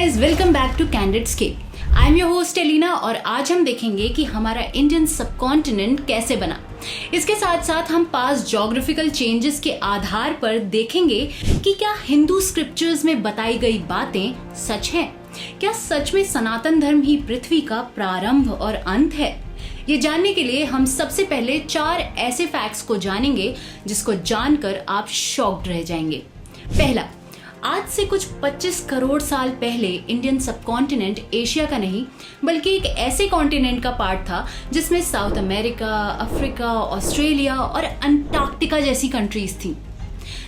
Guys, welcome back to candid scape. I am your host Elina और आज हम देखेंगे कि हमारा इंडियन सबकॉन्टिनेंट कैसे बना। इसके साथ साथ हम पास्ट ज्योग्राफिकल चेंजेस के आधार पर देखेंगे कि क्या हिंदू स्क्रिप्चर्स में बताई गई बातें सच हैं? क्या सच में सनातन धर्म ही पृथ्वी का प्रारंभ और अंत है? ये जानने के लिए हम सबसे पहले 4 ऐसे फैक्ट्स को जानेंगे जिसको जानकर आप शॉक्ड रह जाएंगे। पहला, आज से कुछ 25 करोड़ साल पहले इंडियन सबकॉन्टिनेंट एशिया का नहीं बल्कि एक ऐसे कॉन्टिनेंट का पार्ट था जिसमें साउथ अमेरिका, अफ्रीका, ऑस्ट्रेलिया और अंटार्कटिका जैसी कंट्रीज थी।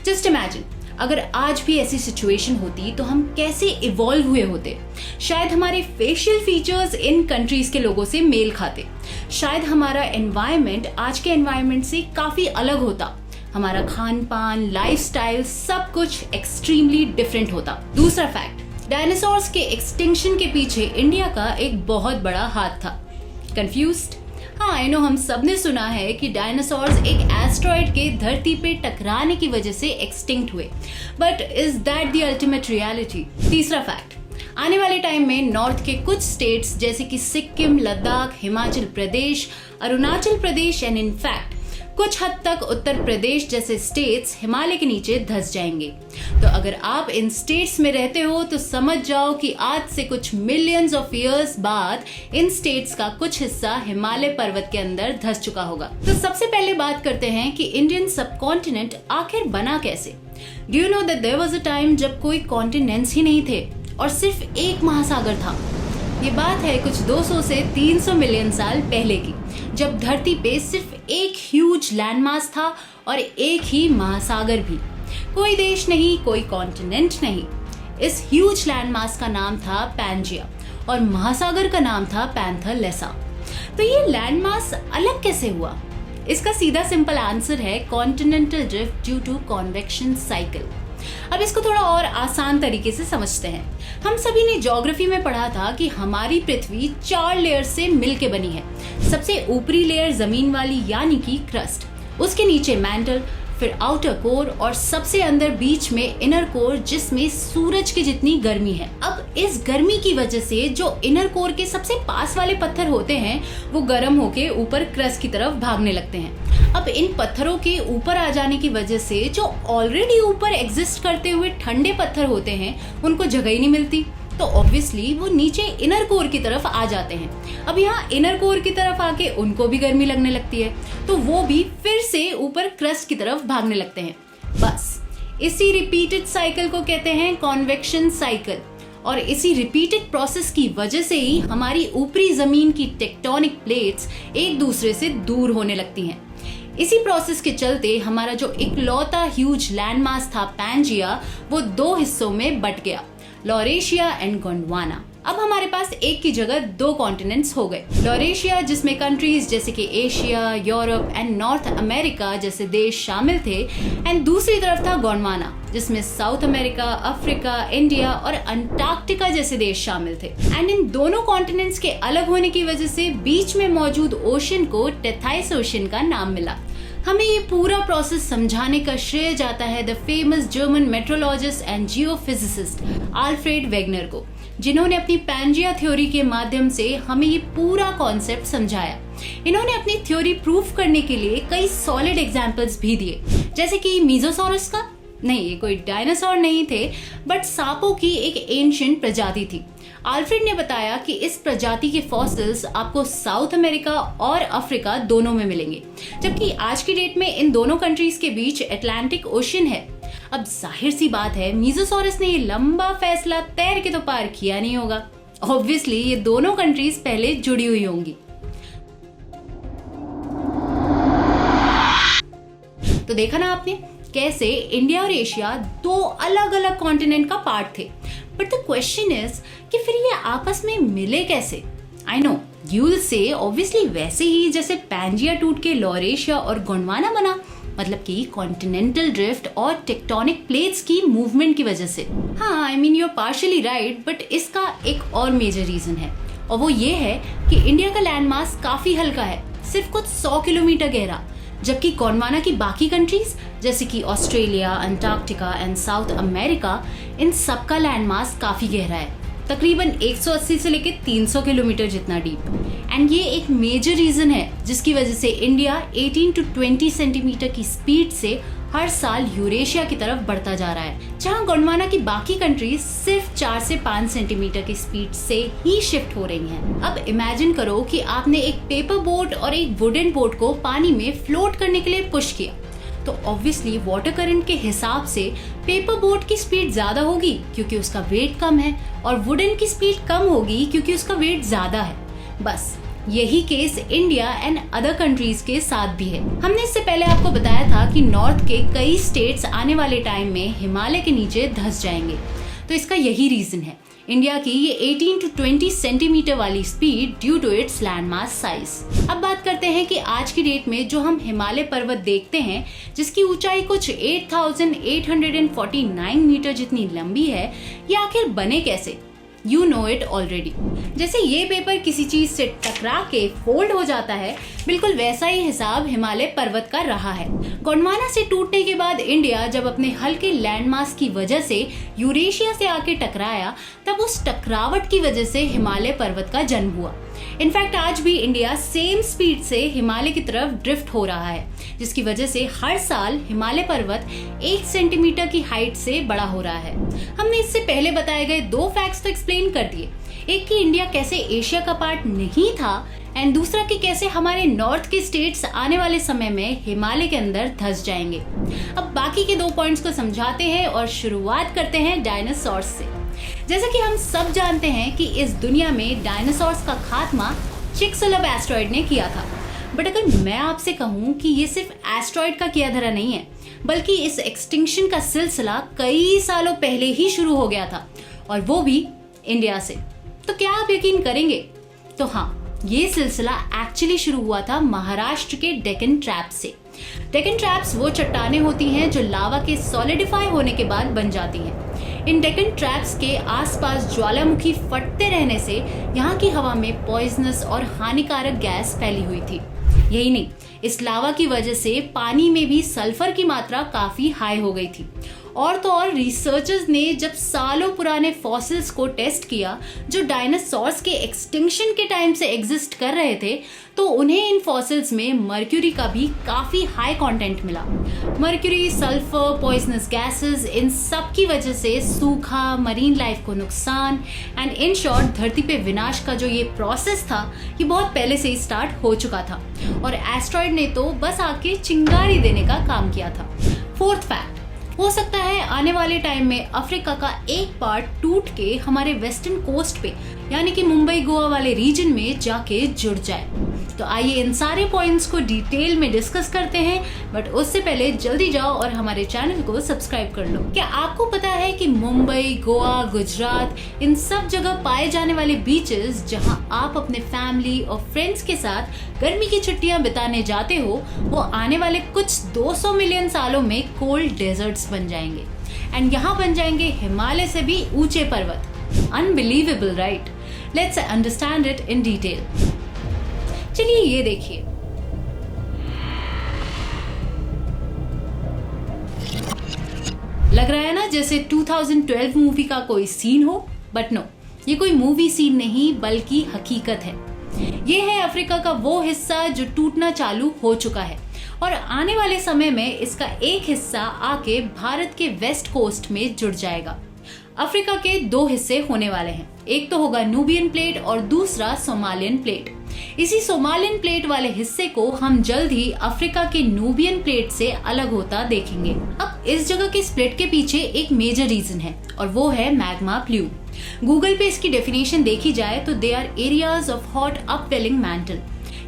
जस्ट इमेजिन, अगर आज भी ऐसी सिचुएशन होती तो हम कैसे इवॉल्व हुए होते। शायद हमारे फेशियल फीचर्स इन कंट्रीज के लोगों से मेल खाते। शायद हमारा एनवायरनमेंट आज के एनवायरनमेंट से काफी अलग होता। हमारा खान पान, लाइफस्टाइल, सब कुछ एक्सट्रीमली डिफरेंट होता। दूसरा फैक्ट, डायनासोर्स के एक्सटिंक्शन के पीछे इंडिया का एक बहुत बड़ा हाथ था। कंफ्यूज्ड? हाँ, आई नो, हम सब ने सुना है कि डायनासोर्स एक एस्ट्रॉइड के धरती पे टकराने की वजह से एक्सटिंक्ट हुए, but is that the ultimate reality? तीसरा फैक्ट, आने वाले टाइम में नॉर्थ के कुछ स्टेट्स जैसे कि सिक्किम, लद्दाख, हिमाचल प्रदेश, अरुणाचल प्रदेश एंड इनफैक्ट कुछ हद तक उत्तर प्रदेश जैसे स्टेट्स हिमालय के नीचे धंस जाएंगे। तो अगर आप इन स्टेट्स में रहते हो तो समझ जाओ कि आज से कुछ मिलियंस ऑफ इयर्स बाद इन स्टेट्स का कुछ हिस्सा हिमालय पर्वत के अंदर धंस चुका होगा। तो सबसे पहले बात करते हैं कि इंडियन सबकॉन्टिनेंट आखिर बना कैसे। Do you know that there was a time जब कोई कॉन्टिनेंट्स ही नहीं थे और सिर्फ एक महासागर था। ये बात है कुछ 200 से 300 मिलियन साल पहले की, जब धरती पे सिर्फ एक ह्यूज लैंडमास था और एक ही महासागर भी। कोई देश नहीं, कोई कॉन्टिनेंट नहीं। इस ह्यूज लैंडमास का नाम था पैंजिया और महासागर का नाम था पैंथरलेसा। तो ये लैंडमास अलग कैसे हुआ? इसका सीधा सिंपल आंसर है continental drift due to convection cycle. अब इसको थोड़ा और आसान तरीके से समझते हैं। हम सभी ने ज्योग्राफी में पढ़ा था कि हमारी पृथ्वी 4 लेयर से मिलके बनी है। सबसे ऊपरी लेयर जमीन वाली यानी कि क्रस्ट, उसके नीचे मैंटल, फिर आउटर कोर और सबसे अंदर बीच में इनर कोर जिसमें सूरज की जितनी गर्मी है। अब इस गर्मी की वजह से जो इनर कोर के सबसे पास वाले पत्थर होते हैं वो गर्म होके ऊपर क्रस्ट की तरफ भागने लगते हैं। अब इन पत्थरों के ऊपर आ जाने की वजह से जो ऑलरेडी ऊपर एग्जिस्ट करते हुए ठंडे पत्थर होते हैं उनको जगह ही नहीं मिलती, तो ऑब्वियसली वो नीचे इनर कोर की तरफ आ जाते हैं। अब यहाँ इनर कोर की तरफ आके उनको भी गर्मी लगने लगती है, तो वो भी फिर से ऊपर क्रस्ट की तरफ भागने लगते हैं। बस इसी रिपीटेड साइकिल को कहते हैं कॉन्वेक्शन साइकिल, और इसी रिपीटेड प्रोसेस की वजह से ही हमारी ऊपरी जमीन की टेक्टोनिक प्लेट्स एक दूसरे से दूर होने लगती हैं। इसी प्रोसेस के चलते हमारा जो इकलौता ह्यूज लैंडमास था पैंजिया, वो 2 हिस्सों में बट गया, लॉरेशिया एंड गोंडवाना। अब हमारे पास एक की जगह 2 कॉन्टिनेंट्स हो गए। लॉरेशिया जिसमें कंट्रीज जैसे कि Asia, Europe and north America जैसे देश शामिल थे, एंड दूसरी तरफ था गोंडवाना जिसमें साउथ अमेरिका, अफ्रीका, इंडिया और अंटार्कटिका जैसे देश शामिल थे। एंड इन दोनों कॉन्टिनेंट्स के अलग होने की वजह से बीच में मौजूद ओशन को टेथाइस ओशन का नाम मिला। हमें ये पूरा प्रोसेस समझाने का श्रेय जाता है the famous German meteorologist and geophysicist Alfred Wegener को, जिन्होंने अपनी पैंजिया थ्योरी के माध्यम से हमें ये पूरा कॉन्सेप्ट समझाया। इन्होंने अपनी थ्योरी प्रूफ करने के लिए कई सॉलिड एग्जांपल्स भी दिए, जैसे कि मीजोसॉरस का, नहीं ये कोई डायनासोर नहीं थे बट सांपों की एक एंशिएंट प्रजाति थी। आल्फ्रेड ने बताया कि इस प्रजाति के फॉसिल्स आपको साउथ अमेरिका और अफ्रीका दोनों में मिलेंगे, जबकि आज की डेट में इन दोनों कंट्रीज के बीच अटलांटिक ओशन है। अब जाहिर सी बात है मीजोसॉरस ने ये लंबा फैसला तैर के तो पार किया नहीं होगा। ऑब्वियसली ये दोनों कंट्रीज पहले जुड़ी हुई होंगी। तो देखा ना आपने कैसे इंडिया और एशिया 2 अलग अलग कॉन्टिनेंट का पार्ट थे। बट द क्वेश्चन इज कि फिर ये आपस में मिले कैसे? I know you will say obviously वैसे ही जैसे पैंजिया टूट के लॉरेशिया और गोंडवाना बना, मतलब कि कॉन्टिनेंटल ड्रिफ्ट और टेक्टोनिक प्लेट्स की मूवमेंट की वजह से। हाँ, I mean you are partially right, but इसका एक और मेजर रीजन है और वो ये है कि इंडिया का लैंडमास काफी हल्का है, सिर्फ कुछ 100 किलोमीटर गहरा, जबकि गोंडवाना की बाकी कंट्रीज जैसे कि Australia, Antarctica and South America, इन सब का लैंडमास काफी गहरा है। तकरीबन 180 से लेकर 300 किलोमीटर जितना डीप। एंड ये एक मेजर रीजन है जिसकी वजह से इंडिया 18 to 20 सेंटीमीटर की स्पीड से हर साल यूरेशिया की तरफ बढ़ता जा रहा है, जहां गोंडवाना की बाकी कंट्रीज सिर्फ 4 से 5 सेंटीमीटर की स्पीड से ही शिफ्ट हो रही हैं। अब इमेजिन करो कि आपने एक पेपर बोट और एक वुडन बोट को पानी में फ्लोट करने के लिए पुश किया, तो ऑब्वियसली वाटर करंट के हिसाब से पेपर बोट की स्पीड ज्यादा होगी क्योंकि उसका वेट कम है, और वुडन की स्पीड कम होगी क्योंकि उसका वेट ज्यादा है। बस यही case India and other countries के साथ भी है। हमने इससे पहले आपको बताया था कि नॉर्थ के कई स्टेट्स आने वाले टाइम में हिमालय के नीचे धंस जाएंगे, तो इसका यही रीजन है इंडिया की ये 18 to 20 सेंटीमीटर वाली speed due to its land mass size. अब बात करते हैं कि आज की डेट में जो हम हिमालय पर्वत देखते हैं, जिसकी ऊंचाई कुछ 8,849 मीटर जितनी लंबी है, ये आखिर बने कैसे? You know it already। जैसे ये पेपर किसी चीज से टकरा के फोल्ड हो जाता है, बिल्कुल वैसा ही हिसाब हिमालय पर्वत का रहा है। गोंडवाना से टूटने के बाद इंडिया जब अपने हल्के लैंडमास की वजह से यूरेशिया से आके टकराया, तब उस टकरावट की वजह से हिमालय पर्वत का जन्म हुआ। इनफैक्ट आज भी इंडिया सेम स्पीड से हिमालय की तरफ ड्रिफ्ट हो रहा है, जिसकी वजह से हर साल हिमालय पर्वत 1 सेंटीमीटर की हाइट से बड़ा हो रहा है। हमने इससे पहले बताए गए 2 फैक्ट्स तो एक्सप्लेन कर दिए, एक कि इंडिया कैसे एशिया का पार्ट नहीं था, एंड दूसरा कि कैसे हमारे नॉर्थ के स्टेट्स आने वाले समय में हिमालय के अंदर धंस जाएंगे। अब बाकी के 2 पॉइंट्स को समझाते हैं और शुरुआत करते हैं डायनासोर्स से। जैसा कि हम सब जानते हैं कि इस दुनिया में डायनासोर्स का खात्मा चिकसलब एस्ट्रॉइड ने किया था, बट अगर मैं आपसे कहूं कि ये सिर्फ एस्ट्रॉइड का किया धरा नहीं है, बल्कि इस एक्सटिंक्शन का सिलसिला कई सालों पहले ही शुरू हो गया था, और वो भी इंडिया से, तो क्या आप यकीन करेंगे? तो हाँ, ये सिलसिला एक्चुअली शुरू हुआ था महाराष्ट्र के डेक्कन ट्रैप्स से। डेक्कन ट्रैप्स वो चट्टानें होती हैं जो लावा के सॉलिडिफाई होने के बाद बन जाती हैं। इन डेक्कन ट्रैप्स के आसपास ज्वालामुखी फटते रहने से यहाँ की हवा में पॉइजनस और हानिकारक गैस फैली हुई थी। यही नहीं, इस लावा की वजह से पानी में भी सल्फर की मात्रा काफी हाई हो गई थी। और तो और रिसर्चर्स ने जब सालों पुराने फॉसिल्स को टेस्ट किया जो डायनासोर्स के एक्सटिंक्शन के टाइम से एग्जिस्ट कर रहे थे, तो उन्हें इन फॉसिल्स में मर्क्यूरी का भी काफी हाई कंटेंट मिला। मर्क्यूरी, सल्फर, पॉइजनस गैसेस, इन सब की वजह से सूखा, मरीन लाइफ को नुकसान, एंड इन शॉर्ट धरती पे विनाश का जो ये प्रोसेस था, ये बहुत पहले से ही स्टार्ट हो चुका था, और एस्ट्रॉइड ने तो बस आके चिंगारी देने का काम किया था। 4th फैक्ट, हो सकता है आने वाले टाइम में अफ्रीका का एक पार्ट टूट के हमारे वेस्टर्न कोस्ट पे, यानी कि मुंबई गोवा वाले रीजन में जाके जुड़ जाए। तो आइए इन सारे पॉइंट्स को डिटेल में डिस्कस करते हैं, बट उससे पहले जल्दी जाओ और हमारे चैनल को सब्सक्राइब कर लो। क्या आपको पता है कि मुंबई, गोवा, गुजरात, इन सब जगह पाए जाने वाले बीचेस जहां आप अपने फैमिली और फ्रेंड्स के साथ गर्मी की छुट्टियां बिताने जाते हो, वो आने वाले कुछ 200 मिलियन सालों में कोल्ड डेजर्ट्स बन जाएंगे, एंड यहाँ बन जाएंगे हिमालय से भी ऊंचे पर्वत। Unbelievable, right? Let's understand it in detail. चलिए ये देखिए, लग रहा है ना जैसे 2012 मूवी का कोई सीन हो, बट नो, ये कोई मूवी सीन नहीं बल्कि हकीकत है। ये है अफ्रीका का वो हिस्सा जो टूटना चालू हो चुका है, और आने वाले समय में इसका एक हिस्सा आके भारत के वेस्ट कोस्ट में जुड़ जाएगा। अफ्रीका के 2 हिस्से होने वाले हैं, एक तो होगा नूबियन प्लेट और दूसरा सोमालियन प्लेट। इसी सोमालियन प्लेट वाले हिस्से को हम जल्द ही अफ्रीका के नूबियन प्लेट से अलग होता देखेंगे। अब इस जगह के स्प्लिट के पीछे एक मेजर रीजन है, और वो है मैग्मा प्ल्यूम। गूगल पे इसकी डेफिनेशन देखी जाए तो they are areas of hot upwelling mantle,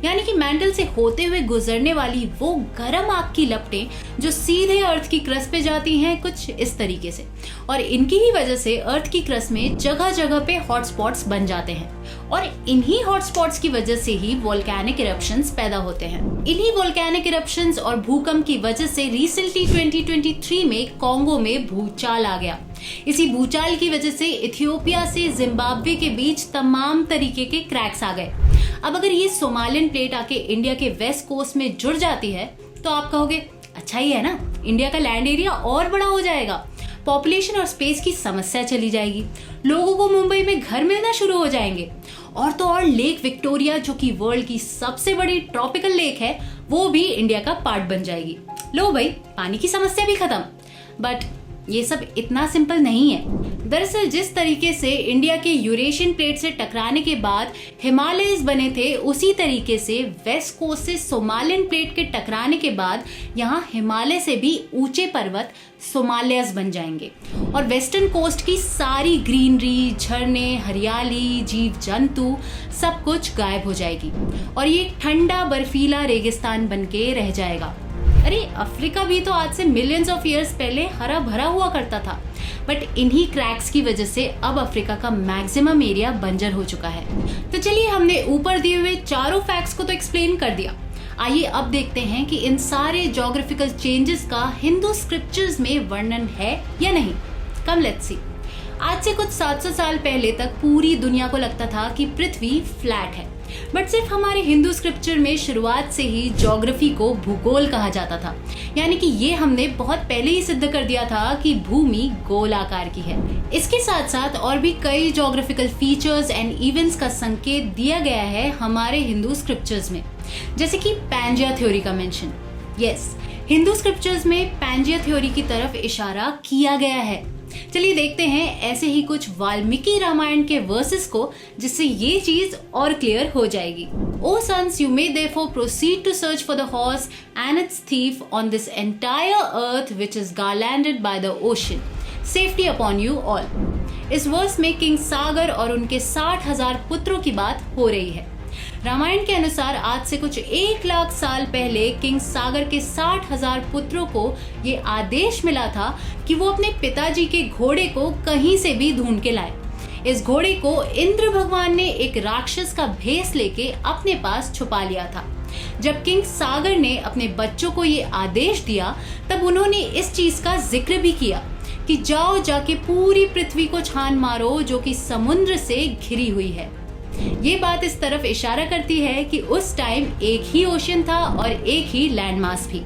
यानी कि मैंटल से होते हुए गुजरने वाली वो गर्म आग की लपटें जो सीधे अर्थ की क्रस्ट पे जाती हैं, कुछ इस तरीके से। और इनकी ही वजह से अर्थ की क्रस्ट में जगह जगह पे हॉटस्पॉट्स बन जाते हैं, और इन्हीं हॉटस्पॉट्स की वजह से ही वोल्केनिक इरप्शंस पैदा होते हैं। इन्हीं वोल्केनिक इरप्शंस और भूकंप की वजह से रिसेंटली 2023 में कॉन्गो में भूचाल आ गया। इसी भूचाल की वजह से इथियोपिया से जिम्बाब्वे के बीच तमाम तरीके के क्रैक्स आ गए। अब अगर ये सोमालियन प्लेट आके इंडिया के वेस्ट कोस्ट में जुड़ जाती है, तो आप कहोगे अच्छा ही है ना, इंडिया का लैंड एरिया और बड़ा हो जाएगा। पॉपुलेशन और स्पेस की समस्या चली जाएगी, लोगों को मुंबई में घर मिलना शुरू हो जाएंगे, और तो और लेक विक्टोरिया जो कि वर्ल्ड की सबसे बड़ी ट्रॉपिकल लेक है वो भी इंडिया का पार्ट बन जाएगी। लो भाई, पानी की समस्या भी खत्म। बट ये सब इतना सिंपल नहीं है। दरअसल जिस तरीके से इंडिया के यूरेशियन प्लेट से टकराने के बाद हिमालयस बने थे, उसी तरीके से वेस्ट कोस्ट से सोमालियन प्लेट के टकराने के बाद यहाँ हिमालय से भी ऊंचे पर्वत सोमालियास बन जाएंगे और वेस्टर्न कोस्ट की सारी ग्रीनरी, झरने, हरियाली, जीव जंतु सब कुछ गायब हो जाएगी और ये ठंडा बर्फीला रेगिस्तान बन के रह जाएगा। अरे अफ्रीका भी तो आज से मिलियंस ऑफ ईयर्स पहले हरा भरा हुआ करता था, बट इन्हीं क्रैक्स की वजह से अब अफ्रीका का मैक्सिमम एरिया बंजर हो चुका है। तो चलिए, हमने ऊपर दिए हुए चारों फैक्ट्स को तो एक्सप्लेन कर दिया। आइए अब देखते हैं कि इन सारे ज्योग्राफिकल चेंजेस का हिंदू स्क्रिप्चर्स में वर्णन है या नहीं। Come let's see. आज से कुछ 700 साल पहले तक पूरी दुनिया को लगता था कि पृथ्वी फ्लैट है, बट सिर्फ हमारे हिंदू स्क्रिप्चर में शुरुआत से ही ज्योग्राफी को भूगोल कहा जाता था। यानी कि ये हमने बहुत पहले ही सिद्ध कर दिया था कि भूमि गोलाकार की है। इसके साथ साथ और भी कई ज्योग्राफिकल फीचर्स एंड इवेंट्स का संकेत दिया गया है हमारे हिंदू स्क्रिप्चर्स में, जैसे कि पैंजिया थ्योरी का मेंशन। यस, हिंदू स्क्रिप्चर्स में पैंजिया थ्योरी की तरफ इशारा किया गया है। चलिए देखते हैं ऐसे ही कुछ वाल्मीकि रामायण के वर्सेस को, जिससे ये चीज और क्लियर हो जाएगी। O sons, you may therefore proceed to search for the horse and its thief on this entire earth which is garlanded by the ocean. Safety upon you all. इस वर्स में king सागर और उनके 60,000 पुत्रों की बात हो रही है। रामायण के अनुसार आज से कुछ 1 लाख साल पहले किंग सागर के 60,000 पुत्रों को ये आदेश मिला था कि वो अपने पिताजी के घोड़े को कहीं से भी ढूंढ के लाए। इस घोड़े को इंद्र भगवान ने एक राक्षस का भेष लेके अपने पास छुपा लिया था। जब किंग सागर ने अपने बच्चों को ये आदेश दिया, तब उन्होंने इस चीज का जिक्र भी किया कि जाओ जाके पूरी पृथ्वी को छान मारो जो कि समुद्र से घिरी हुई है। ये बात इस तरफ इशारा करती है कि उस टाइम एक ही ओशन था और एक ही लैंडमास भी,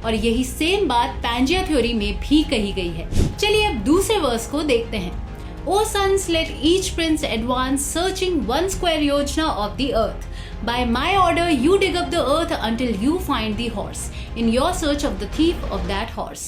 और यही सेम बात पैंजिया थ्योरी में भी कही गई है। चलिए अब दूसरे वर्स को देखते हैं। O sons, let each prince advance searching 1 square yojna of the earth. By my order, you dig up the earth until you find the horse. In your search of the thief of that horse.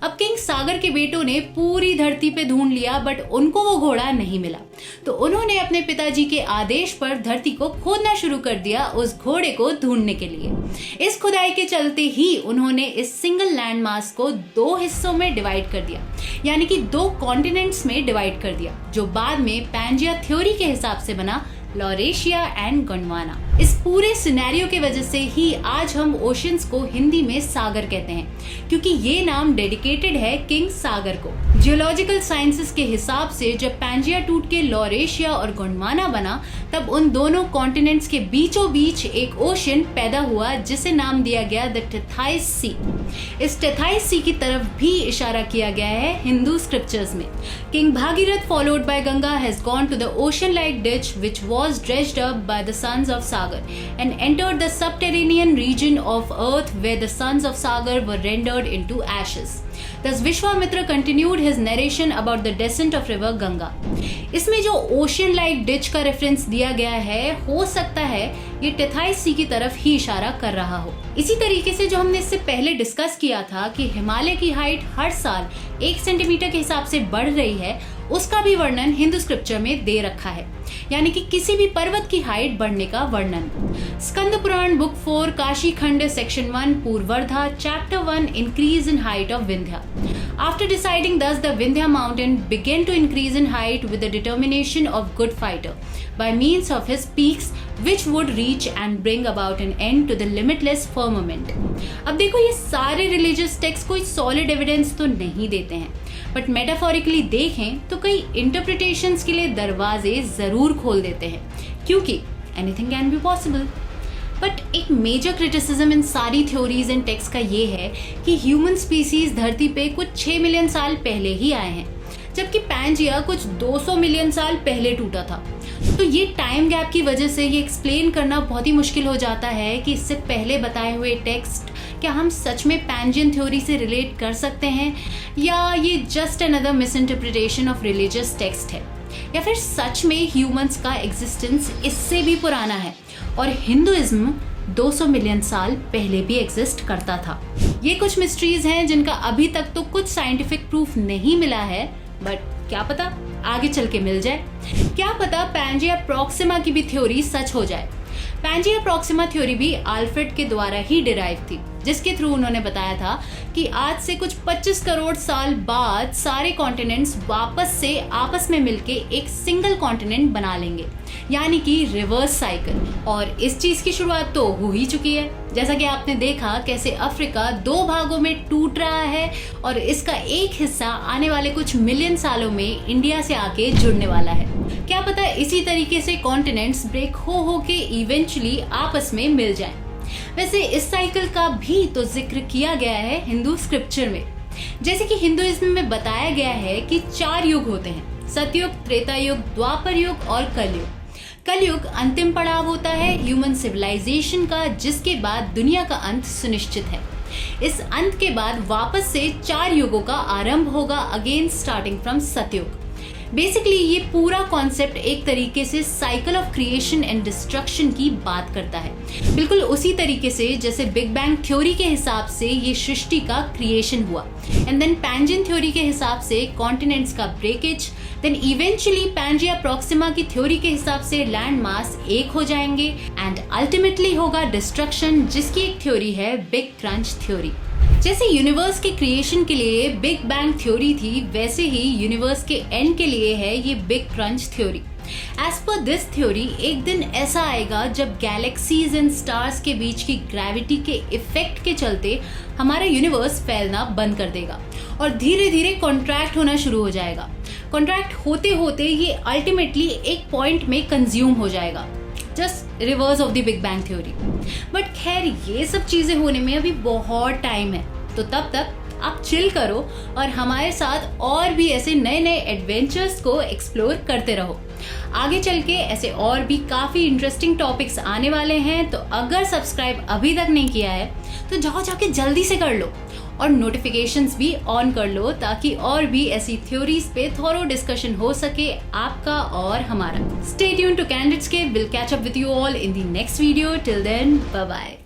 अब king सागर के बेटों ने पूरी धरती पे ढूंढ लिया, but उनको वो घोड़ा नहीं मिला, तो उन्होंने अपने पिताजी के आदेश पर धरती को खोदना शुरू कर दिया उस घोड़े को ढूंढने के लिए। इस खुदाई के चलते ही उन्होंने इस सिंगल लैंड मास को 2 हिस्सों में डिवाइड कर दिया, यानी कि 2 कॉन्टिनेंट्स में डिवाइड कर दिया, जो बाद में पैंजिया थ्योरी के हिसाब से बना लॉरेशिया एंड गोंडवाना। इस पूरे सिनेरियो की वजह से ही आज हम ओशंस को हिंदी में सागर कहते हैं, क्योंकि ये नाम डेडिकेटेड है किंग सागर को। जियोलॉजिकल साइंसेस के हिसाब से जब पैंजिया टूट के लॉरेशिया और गोंडवाना बना, तब उन दोनों कॉन्टिनेंट्स के बीचों बीच एक ओशन पैदा हुआ जिसे नाम दिया गया द टेथाइस सी। इस टेथाइस सी की तरफ भी इशारा किया गया है हिंदू स्क्रिप्चर्स में। King Bhagirath followed by Ganga has gone to the ocean like ditch which was dredged up by the sons of Sagar and entered the subterranean region of earth where the sons of Sagar were rendered into ashes. Thus Vishwamitra continued his narration about the descent of river Ganga. इसमें जो ocean like ditch का reference दिया गया है, हो सकता है ये टेथाइस सी की तरफ ही इशारा कर रहा हो। इसी तरीके से जो हमने इससे पहले डिस्कस किया था कि हिमालय की हाइट हर साल 1 सेंटीमीटर के हिसाब से बढ़ रही है, उसका भी वर्णन हिंदू स्क्रिप्चर में दे रखा है, यानी कि किसी भी पर्वत की हाइट बढ़ने का वर्णन। स्कंद पुराण बुक 4 काशी खंड सेक्शन 1 पूर्वर्धा chapter 1 increase in height of Vindhya. After deciding thus the Vindhya mountain began to increase in height with the determination of good fighter by means of his peaks which would reach and bring about an end to the limitless firmament. अब देखो, ये सारे religious texts कोई solid evidence तो नहीं देते हैं, but metaphorically देखें तो कई इंटरप्रिटेशंस के लिए दरवाजे जरूर खोल देते हैं, क्योंकि anything can be possible. But एक मेजर क्रिटिसिज्म इन सारी थ्योरीज एंड टेक्स्ट का ये है कि ह्यूमन स्पीसीज धरती पे कुछ 6 मिलियन साल पहले ही आए हैं, जबकि पैंजिया कुछ 200 मिलियन साल पहले टूटा था। तो ये टाइम गैप की वजह से ये एक्सप्लेन करना बहुत ही मुश्किल हो जाता है कि इससे पहले बताए हुए टेक्स्ट क्या हम सच में पैंजियन थ्योरी से रिलेट कर सकते हैं, या ये just another misinterpretation of religious text है, या फिर सच में ह्यूमंस का एग्जिस्टेंस इससे भी पुराना है और हिंदुइज्म 200 मिलियन साल पहले भी एग्जिस्ट करता था। ये कुछ मिस्ट्रीज हैं जिनका अभी तक तो कुछ साइंटिफिक प्रूफ नहीं मिला है, बट क्या पता आगे चल के मिल जाए। क्या पता पैंजिया प्रॉक्सिमा की भी थ्योरी सच हो जाए। पैंजिया प्रॉक्सिमा थ्योरी भी अल्फ्रेड के द्वारा ही डिराइव थी, जिसके थ्रू उन्होंने बताया था कि आज से कुछ 25 करोड़ साल बाद सारे कॉन्टिनेंट्स वापस से आपस में मिलके एक सिंगल कॉन्टिनेंट बना लेंगे, यानी कि रिवर्स साइकिल। और इस चीज की शुरुआत तो हो ही चुकी है, जैसा कि आपने देखा कैसे अफ्रीका 2 भागों में टूट रहा है और इसका एक हिस्सा आने वाले कुछ मिलियन सालों में इंडिया से आके जुड़ने वाला है। क्या पता इसी तरीके से कॉन्टिनेंट्स ब्रेक हो के इवेंचुअली आपस में मिल जाएं। वैसे इस साइकिल का भी तो जिक्र किया गया है हिंदू स्क्रिप्चर में, जैसे कि हिंदुइज्म में बताया गया है कि 4 युग होते हैं, सतयुग, त्रेता युग, द्वापर युग और कलयुग। कलयुग अंतिम पड़ाव होता है ह्यूमन सिविलाइजेशन का, जिसके बाद दुनिया का अंत सुनिश्चित है। इस अंत के बाद वापस से 4 युगों का आरंभ होगा, अगेन स्टार्टिंग फ्रॉम सतयुग। बेसिकली ये पूरा कॉन्सेप्ट एक तरीके से cycle of creation and destruction की बात करता है, बिल्कुल उसी तरीके से जैसे बिग बैंग थ्योरी के हिसाब से ये सृष्टि का क्रिएशन हुआ, एंड देन पैंजियन थ्योरी के हिसाब से कॉन्टिनेंट्स का breakage, then eventually Pangaea Proxima की थ्योरी के हिसाब से लैंड मास एक हो जाएंगे, एंड अल्टीमेटली होगा डिस्ट्रक्शन, जिसकी एक थ्योरी है बिग क्रंच थ्योरी। जैसे यूनिवर्स के क्रिएशन के लिए बिग बैंग थ्योरी थी, वैसे ही यूनिवर्स के एंड के लिए है ये big crunch theory. As per this theory एक दिन ऐसा आएगा जब गैलेक्सीज एंड स्टार्स के बीच की ग्रेविटी के इफेक्ट के चलते हमारा यूनिवर्स फैलना बंद कर देगा और धीरे धीरे कॉन्ट्रैक्ट होना शुरू हो जाएगा। कॉन्ट्रैक्ट होते होते ये अल्टीमेटली एक पॉइंट में कंज्यूम हो जाएगा, just reverse of the big bang theory. But खैर ये सब चीजें होने में अभी बहुत टाइम है, तो तब तक आप चिल करो और हमारे साथ और भी ऐसे नए नए एडवेंचर्स को एक्सप्लोर करते रहो। आगे चल के ऐसे और भी काफी इंटरेस्टिंग टॉपिक्स आने वाले हैं, तो अगर सब्सक्राइब अभी तक नहीं किया है तो जाओ जाके जल्दी से कर लो और नोटिफिकेशंस भी ऑन कर लो, ताकि और भी ऐसी थ्योरीज पे थोरो डिस्कशन हो सके आपका और हमारा। स्टे ट्यून्ड टू कैंडिडेट्सकेप, will catch up with you all in the next video. Till then bye bye.